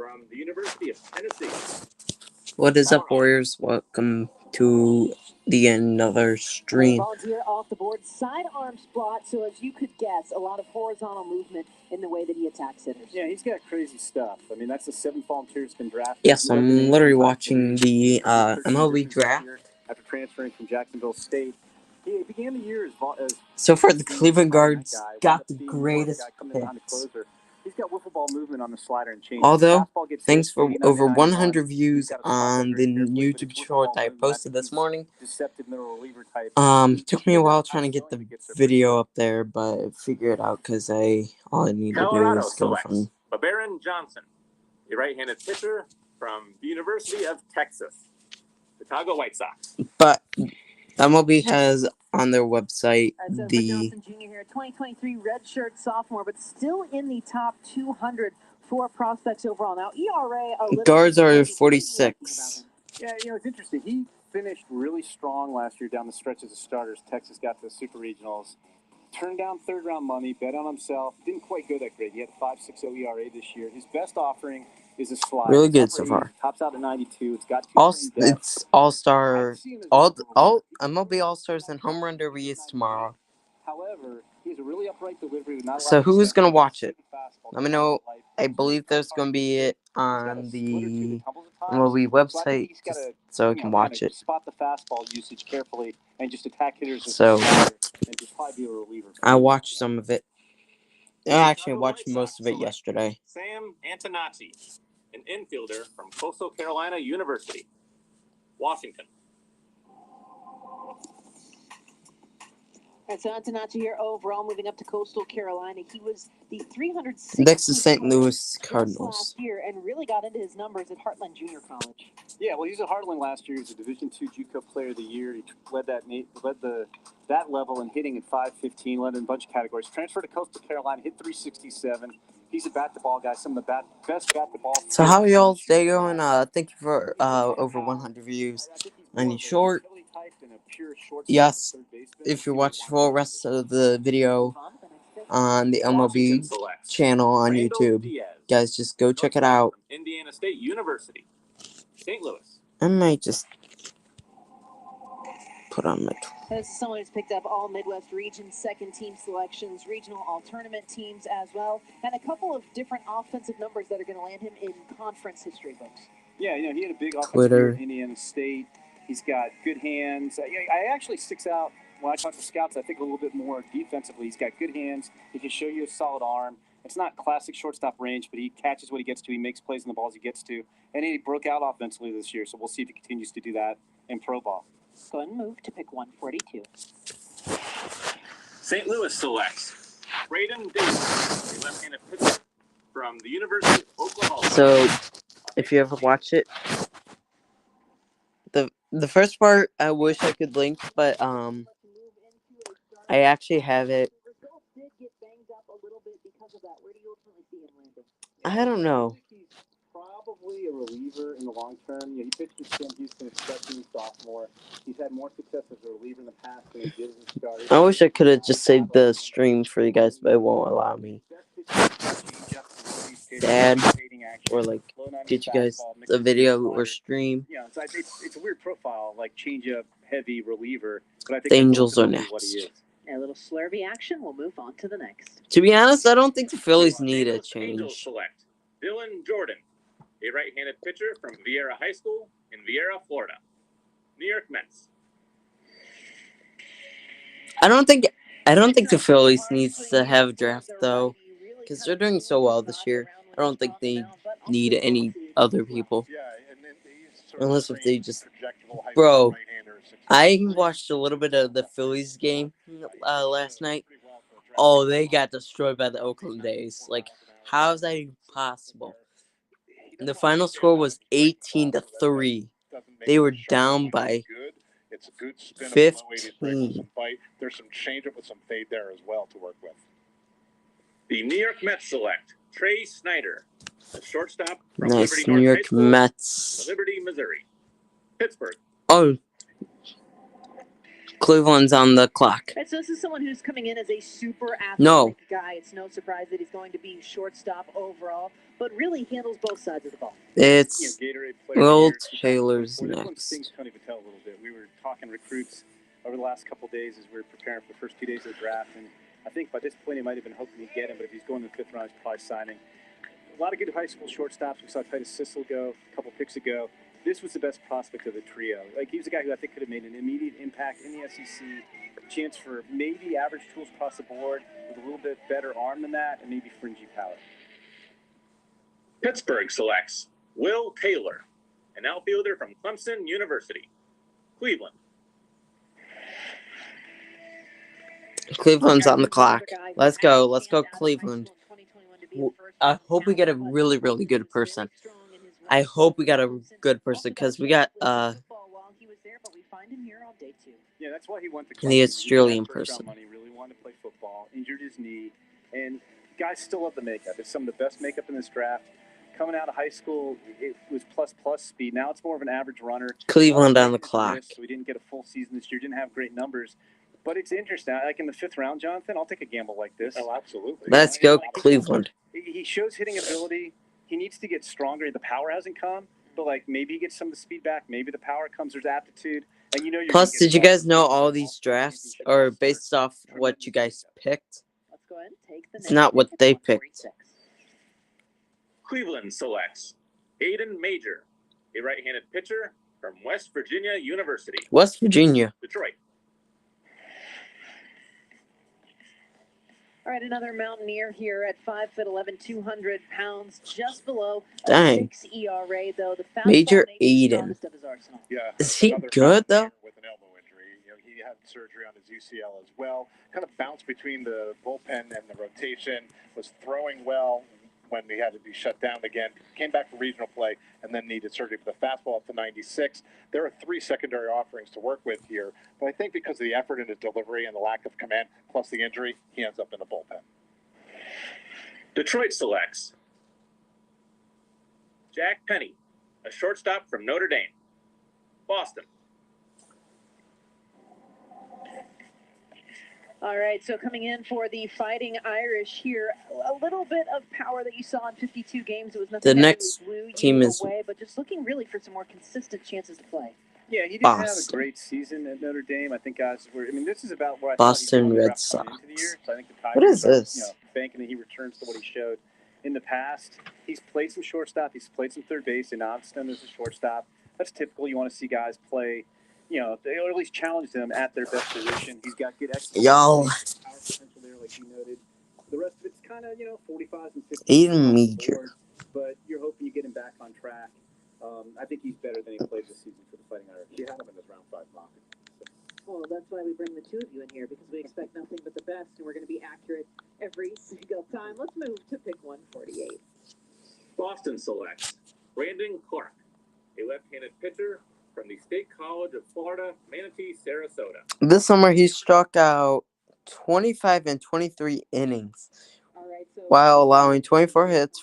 from the University of Tennessee. What is up, Warriors? Welcome to the another stream. Volunteer off the board, sidearm spot. So as you could guess, a lot of horizontal movement in the way that he attacks hitters. Yeah, he's got crazy stuff. I mean, that's the 7th volunteer that's been drafted. Yes, I'm literally watching the MLB draft. After transferring from Jacksonville State, he began the year as so far, the Cleveland Guards got the greatest picks. He's got wiffle ball movement on the slider and change. Although, thanks for over 100 views on the YouTube short I posted this morning. Took me a while trying to get the video up there, but I figured it out because all I need to do is go from Baron Johnson, a right-handed pitcher from the University of Texas, Chicago White Sox. But MLB has on their website the Johnson Jr. here, 2023 redshirt sophomore, but still in the top 200 for prospects overall. Now ERA guards are 46. Yeah, it's interesting. He finished really strong last year down the stretch as a starter. Texas got to the Super Regionals. Turned down third-round money, bet on himself. Didn't quite go that great. He had a 5.60 ERA this year. His best offering is a slider. Really good so far. Tops out at 92. It's got it's all-star. All MLB All-Stars and Home Run Derby is tomorrow. However, he has a really upright delivery with not so who's gonna watch it? Let me know. I believe there's gonna be it on the MLB website, just so I can watch it. Spot the fastball usage carefully and just attack hitters. So I watched some of it. I actually watched most of it yesterday. Sam Antonacci, an infielder from Coastal Carolina University, Washington. And so Antonacci here overall, moving up to Coastal Carolina. He was the 306th next to St. Louis Cardinals last year and really got into his numbers at Heartland Junior College. Yeah, well, he's at Heartland last year. He was a Division II JUCO Player of the Year. He led that level in hitting at 515, led in a bunch of categories. Transferred to Coastal Carolina, hit 367. He's a bat-to-ball guy, some of the best bat-to-ball. So how are y'all today going? Thank you for over 100 views on your short. Yes, if you're watching the full rest of the video on the MLB channel on YouTube, guys, just go check it out. Indiana State University, St. Louis. I might just put on my... This is someone who's picked up all Midwest region second team selections, regional all-tournament teams as well, and a couple of different offensive numbers that are going to land him in conference history books. Yeah, he had a big offensive year at Indiana State. He's got good hands. I actually sticks out when I talk to scouts. I think a little bit more defensively. He's got good hands. He can show you a solid arm. It's not classic shortstop range, but he catches what he gets to. He makes plays on the balls he gets to. And he broke out offensively this year, so we'll see if he continues to do that in pro ball. Go ahead and move to pick 142. St. Louis selects Braden Davis, a left-handed pitcher from the University of Oklahoma. So, if you ever watch it, the first part I wish I could link, but I actually have it. I don't know. He's probably a reliever in the long term. He pitched in Sam Houston as freshman sophomore. He's had more success as a reliever in the past than he did as a starter. I wish I could have just saved the streams for you guys, but it won't allow me. Dad, or get you guys a video or stream. Yeah, it's a weird profile, like change-up, heavy reliever. But I think the Angels are next. A little slurvy action. We'll move on to the next. To be honest, I don't think the Phillies need a change. Angels select Dylan Jordan, a right-handed pitcher from Vieira High School in Vieira, Florida, New York Mets. I don't think the Phillies needs to have a draft though, because they're doing so well this year. I don't think they need any other people, unless if they just. Bro, I watched a little bit of the Phillies game last night. Oh, they got destroyed by the Oakland A's. How is that even possible? The final score was 18-3. They were down by 15. There's some change up with some fade there as well to work with. The New York Mets select Trey Snyder, a shortstop from Nice, Liberty New North York High School, Mets. Liberty, Missouri. Pittsburgh. Oh. Cleveland's on the clock. Right, so this is someone who's coming in as a super athletic No. guy. It's no surprise that he's going to be shortstop overall, but really handles both sides of the ball. It's Gatorade Player Will of the Year, Taylor's 2024. This one next. stings Tony Patel a little bit. We were talking recruits over the last couple of days as we were preparing for the first 2 days of the draft, and I think by this point he might have been hoping to get him, but if he's going in the 5th round, he's probably signing. A lot of good high school shortstops. We saw Titus Sissel go a couple picks ago. This was the best prospect of the trio. Like, he was a guy who I think could have made an immediate impact in the SEC. Chance for maybe average tools across the board with a little bit better arm than that, and maybe fringy power. Pittsburgh selects Will Taylor, an outfielder from Clemson University. Cleveland. Cleveland's on the clock. Let's go. Let's go, Cleveland. I hope we get a really, really good person. I hope we got a good person because we got Yeah, that's why he went to Clemson. the Australian He got first-round person. money, really wanted to play football, injured his knee, and guys still love the makeup. It's some of the best makeup in this draft. Coming out of high school, it was plus speed. Now it's more of an average runner. Cleveland on the clock. So we didn't get a full season this year. Didn't have great numbers, but it's interesting. Like in the 5th round, Jonathan, I'll take a gamble like this. Oh, absolutely. Let's go, Cleveland. He shows hitting ability. He needs to get stronger. The power hasn't come, but like maybe he gets some of the speed back. Maybe the power comes. There's aptitude. And you know. Plus, did you guys know all these drafts are based off what you guys picked? Let's go ahead and take the It's next not what pick at they 146. Cleveland selects Aiden Major, a right-handed pitcher from West Virginia University. West Virginia. Detroit. All right, another Mountaineer here at 5'11", 200 pounds, just below a Dang. 6 ERA, though. The fastball Major may be the Aiden. strongest of his arsenal. Yeah. Is he another good, though? With an elbow injury. You know, he had surgery on his UCL as well. Kind of bounced between the bullpen and the rotation. Was throwing well when he had to be shut down again. Came back for regional play and then needed surgery for the fastball up to 96. There are 3 secondary offerings to work with here. But I think because of the effort in his delivery and the lack of command, plus the injury, he ends up in the bullpen. Detroit selects Jack Penny, a shortstop from Notre Dame. Boston. All right, so coming in for the Fighting Irish here, a little bit of power that you saw in 52 games. It was nothing The that next really blew you team is away, but just looking really for some more consistent chances to play. Yeah, he didn't have a Boston. great season at Notre Dame. I think guys were. I mean, this is about where I Boston thought he Red was coming into the Sox. year. So I think the Tigers What is are, this? banking that he returns to what he showed in the past. He's played some shortstop. He's played some third base, and obviously as a shortstop. That's typical. You want to see guys play, or at least challenge them at their best position. He's got good execution. Y'all. Power potential there, like you noted. The rest of it's kind of 45s and 50s. Aiden Major. But you're hoping you get him back on track. I think he's better than he played this season for the Fighting Irish. He had him in his round 5 pocket. Well, that's why we bring the two of you in here, because we expect nothing but the best, and we're going to be accurate every single time. Let's move to pick 148. Boston selects Brandon Clark, a left-handed pitcher from the State College of Florida, Manatee, Sarasota. This summer, he struck out 25 and 23 innings All right, so while allowing 24 hits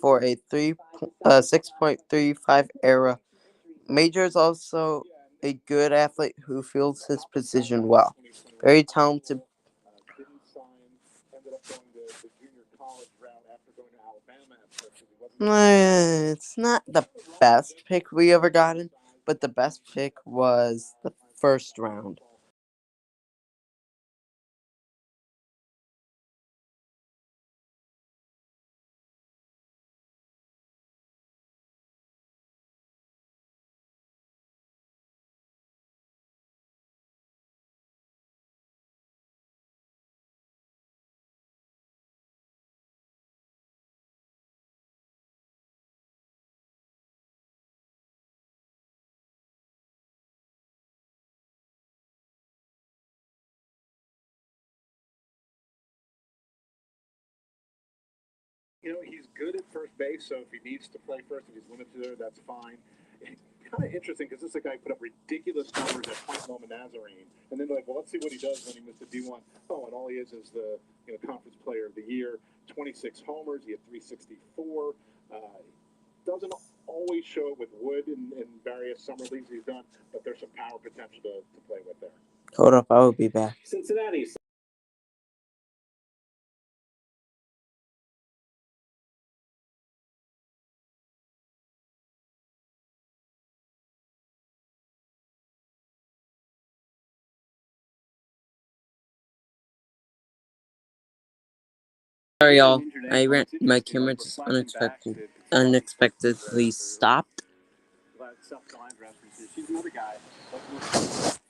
for a 6.35 ERA. Major is also a good athlete who fields his position well. Very talented. Didn't sign, ended up going to the junior college route after going to Alabama at first. He wasn't It's not the best pick we ever gotten, but the best pick was the 1st round. he's good at first base, so if he needs to play first, if he's limited there, that's fine. It's kind of interesting because this is a guy who put up ridiculous numbers at Point Loma Nazarene, and then they're like, well, let's see what he does when he moves to D1. Oh, and all he is the conference player of the year, 26 homers, he had 364. Doesn't always show it with Wood in various summer leagues he's done, but there's some power potential to play with there. Hold up, I will be back. Cincinnati. Sorry, y'all. My camera just unexpectedly stopped. South Carolina draft. She's another guy.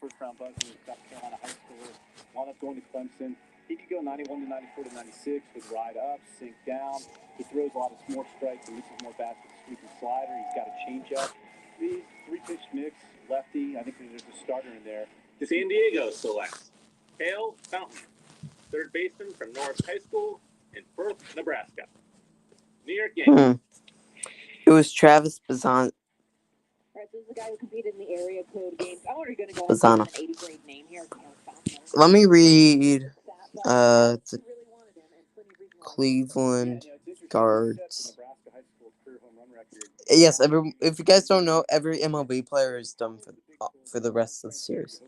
First round buzzer, South Carolina high schooler. Wound up going to Clemson. He could go 91 to 94 to 96 with ride up, sink down. He throws a lot of more strikes and misses more bats with a sweeping slider. He's got a changeup. These three-pitch mix, lefty. I think there's a starter in there. San Diego selects Hale Fountain, third baseman from North High School in Perth, Nebraska. New York Yankees. It was Travis Bazan. All right, so this is the guy who competed in the area code games. I'm already going to go Bazana. an 80 grade name here. Let me read the Cleveland Guards. Yes, if you guys don't know, every MLB player is done for the rest of the series.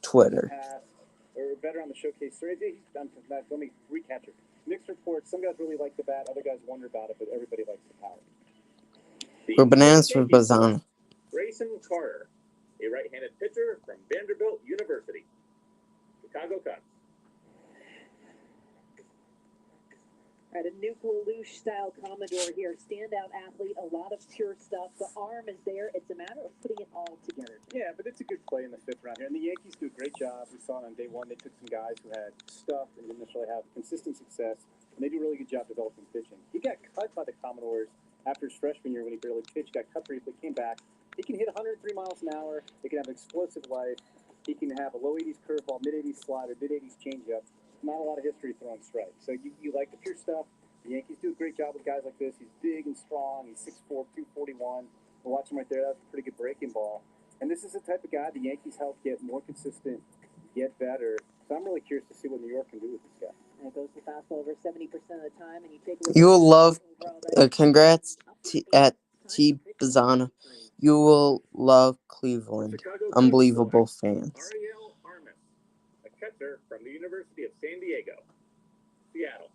Twitter. Or better on the showcase. Let me recap it. Mixed reports. Some guys really like the bat. Other guys wonder about it, but everybody likes the power. For bananas for Bazana. Grayson Carter, a right-handed pitcher from Vanderbilt University. Chicago Cubs. All right, a Nuke Lelouch style Commodore here. Standout athlete, a lot of pure stuff. The arm is there. It's a matter of putting it all together. Yeah, but it's a good play in the fifth round here. And the Yankees do a great job. We saw it on day one. They took some guys who had stuff and didn't necessarily have consistent success. And they do a really good job developing pitching. He got cut by the Commodores after his freshman year when he barely pitched. Got cut briefly, came back. He can hit 103 miles an hour. He can have explosive life. He can have a low 80s curveball, mid 80s slider, mid 80s changeup. Not a lot of history throwing strikes. So you like the pure stuff. The Yankees do a great job with guys like this. He's big and strong. He's 6'4", 241. We'll watch him right there. That's a pretty good breaking ball. And this is the type of guy the Yankees help get more consistent, get better. So I'm really curious to see what New York can do with this guy. And it goes to fastball over 70% of the time. And you take You will love. Congrats at T Bazana. You will love Cleveland. Unbelievable fans. Ariel Armas, a catcher from the University of San Diego. Seattle.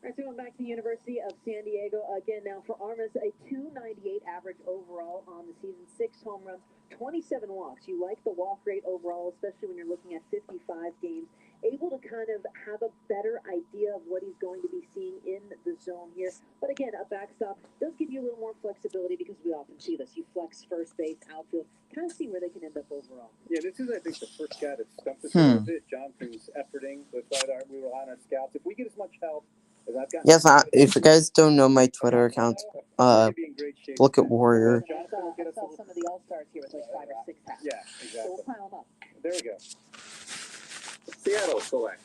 All right, so going back to the University of San Diego again now for Armas, a 298 average overall on the season, 6 home runs, 27 walks. You like the walk rate overall, especially when you're looking at 55 games. Able to kind of have a better idea of what he's going to be seeing in the zone here. But again, a backstop does give you a little more flexibility because we often see this. You flex first base, outfield, kind of see where they can end up overall. Yeah, this is, I think, the first guy that stumped us a little bit. Johnson's efforting. That's why we rely on our scouts. If we get as much help as I've got. Yes, if you guys don't know my Twitter account, look at Warrior. I saw some of the All-Stars here with like 5 or 6 hats. Yeah, exactly. So we'll pile them up. There we go. Seattle select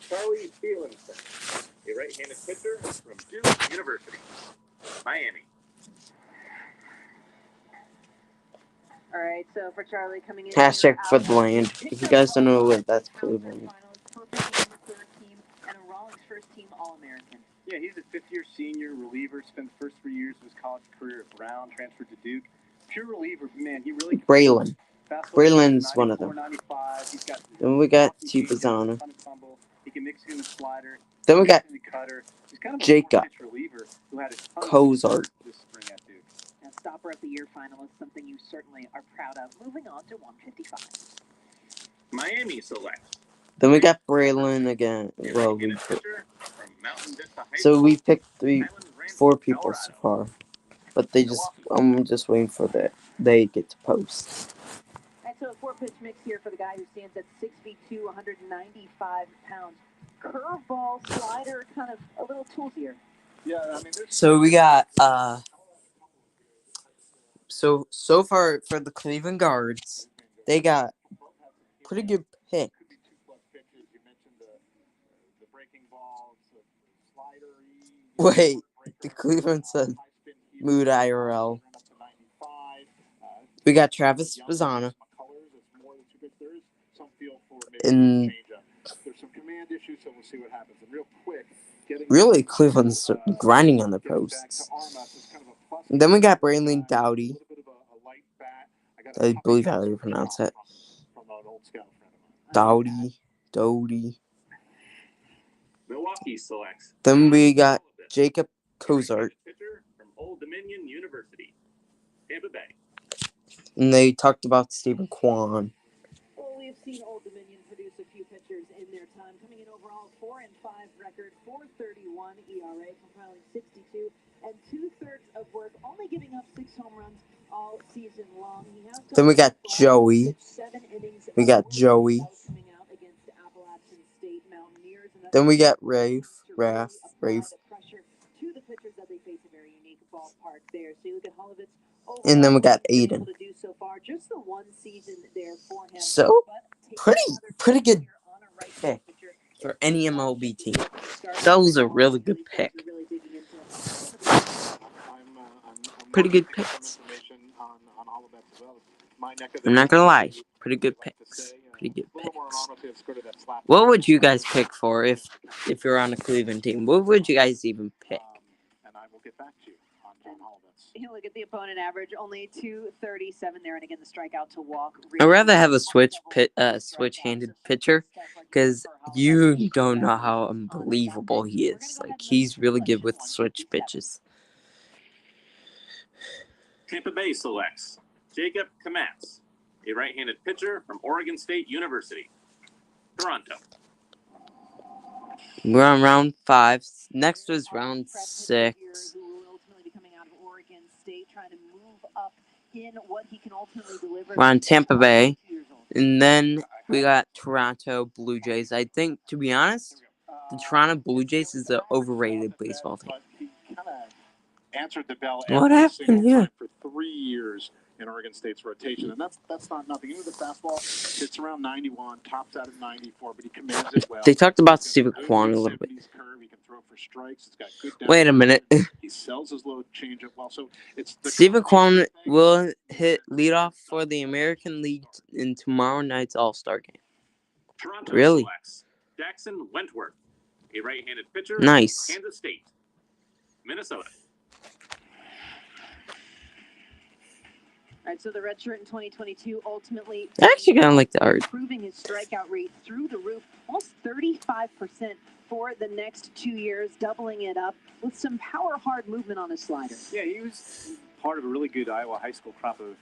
Charlie Stevenson, a right-handed pitcher from Duke University. Miami. All right, so for Charlie coming in. Hashtag for the land. If you guys don't know what that's Cleveland. And a Rawlings first-team All-American. Yeah, he's a fifth-year senior reliever. Spent the first 3 years of his college career at Brown. Transferred to Duke. Pure reliever, man. He really. Braylon. Braylon's one of them. Then we got T Bazana. Then we got Jacob Cozart. Stopper of the year finalist, something you certainly are proud of. Moving on to 155. Miami selects. Then we got Braylon again. Well, we picked 4 people so far, but I'm just waiting for they get to post. Right, so a 4-pitch mix here for the guy who stands at 6'2", 195 pounds. Curveball, slider, kind of a little toolsier. Yeah, I mean. So we got So far for the Cleveland Guards, they got pretty good pick. Wait, the Cleveland said Mood IRL. We got Travis Bazana. And really, Cleveland's grinding on their posts. And then we got Braylon Dowdy. I believe how you pronounce it. From an old scout friend of mine. Doughty. Milwaukee selects. Then we got Jacob Cozart. Pitcher from Old Dominion University, Tampa Bay. And they talked about Stephen Kwan. Well, we've seen Old Dominion produce a few pitchers in their time, coming in overall 4-5 record, 4.31 ERA, compiling 62 and 2/3 of work, only giving up 6 home runs all season long. Then we got Joey. We got Joey. Then we got Rafe. And then we got Aiden. So, pretty good pick for any MLB team. That was a really good pick. Pretty good picks. I'm not gonna lie. Pretty good picks. What would you guys pick for if you're on a Cleveland team? What would you guys even pick? And I will get back to you on all of this. You look at the opponent average, only 237 there, and again the strikeout to walk. I'd rather have a switch-handed pitcher, because you don't know how unbelievable he is. Like, he's really good with switch pitches. Tampa Bay selects Jacob Kamatz, a right-handed pitcher from Oregon State University, Toronto. We're on round 5. Next was round 6. We're on Tampa Bay. And then we got Toronto Blue Jays. I think, to be honest, the Toronto Blue Jays is an overrated baseball team. He kind of answered the bell What every happened single here? time for 3 years in Oregon State's rotation, and that's not nothing. Even with the fastball, it's around 91, tops out at 94, but he commands it well. They talked about Stephen Kwan a little bit. Curve. He can throw for strikes. It's got good Wait a minute. He sells his low changeup well. So it's Stephen Kwan will hit leadoff for the American League in tomorrow night's All-Star game. Toronto Really? selects Jackson Wentworth, a right-handed pitcher Nice. from Kansas State, Minnesota. All right, so the red shirt in 2022 ultimately I actually kind of like the art. improving his strikeout rate through the roof, almost 35% for the next 2 years, doubling it up with some power hard movement on his slider. Yeah, he was part of a really good Iowa high school crop of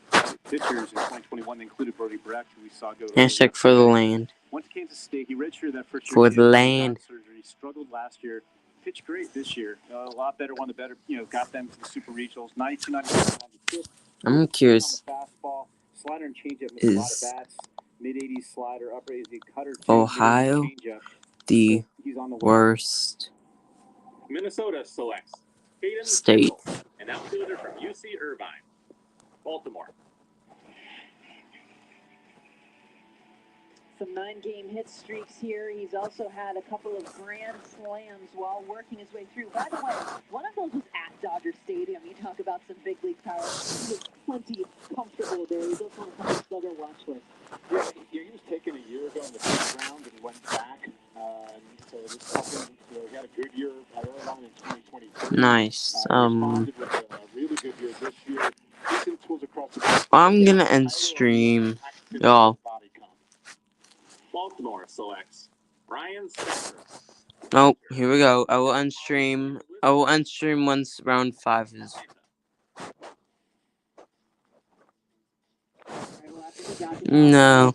pitchers in 2021. They included Brody Brecht, who we saw go. Hashtag for the land. Went to Kansas State. He redshirted that first year. For the land. Surgery. He struggled last year. Pitched great this year. A lot better. One of the better. Got them to the Super Regionals. 92-95. I'm curious. Fastball, slider and changeup missed a lot of bats. Mid-80s slider, upper 80s cutter. Ohio the worst Minnesota selects Caden state? Kendall, an outfielder from UC Irvine, Baltimore. Some 9-game hit streaks here. He's also had a couple of grand slams while working his way through. By the way, one of those was at Dodger Stadium. You talk about some big league power. He was plenty comfortable there. He's also on a couple of slugger watch list. Yeah, he was taken a year ago in the first round and went back. So this something, he had a good year early on in 2023. Nice. Responded with a really good year this year. Decent tools across the board. I'm gonna end stream, y'all. Baltimore selects Ryan Spencer. Nope. Here we go. I will end stream. Once round 5 is. No.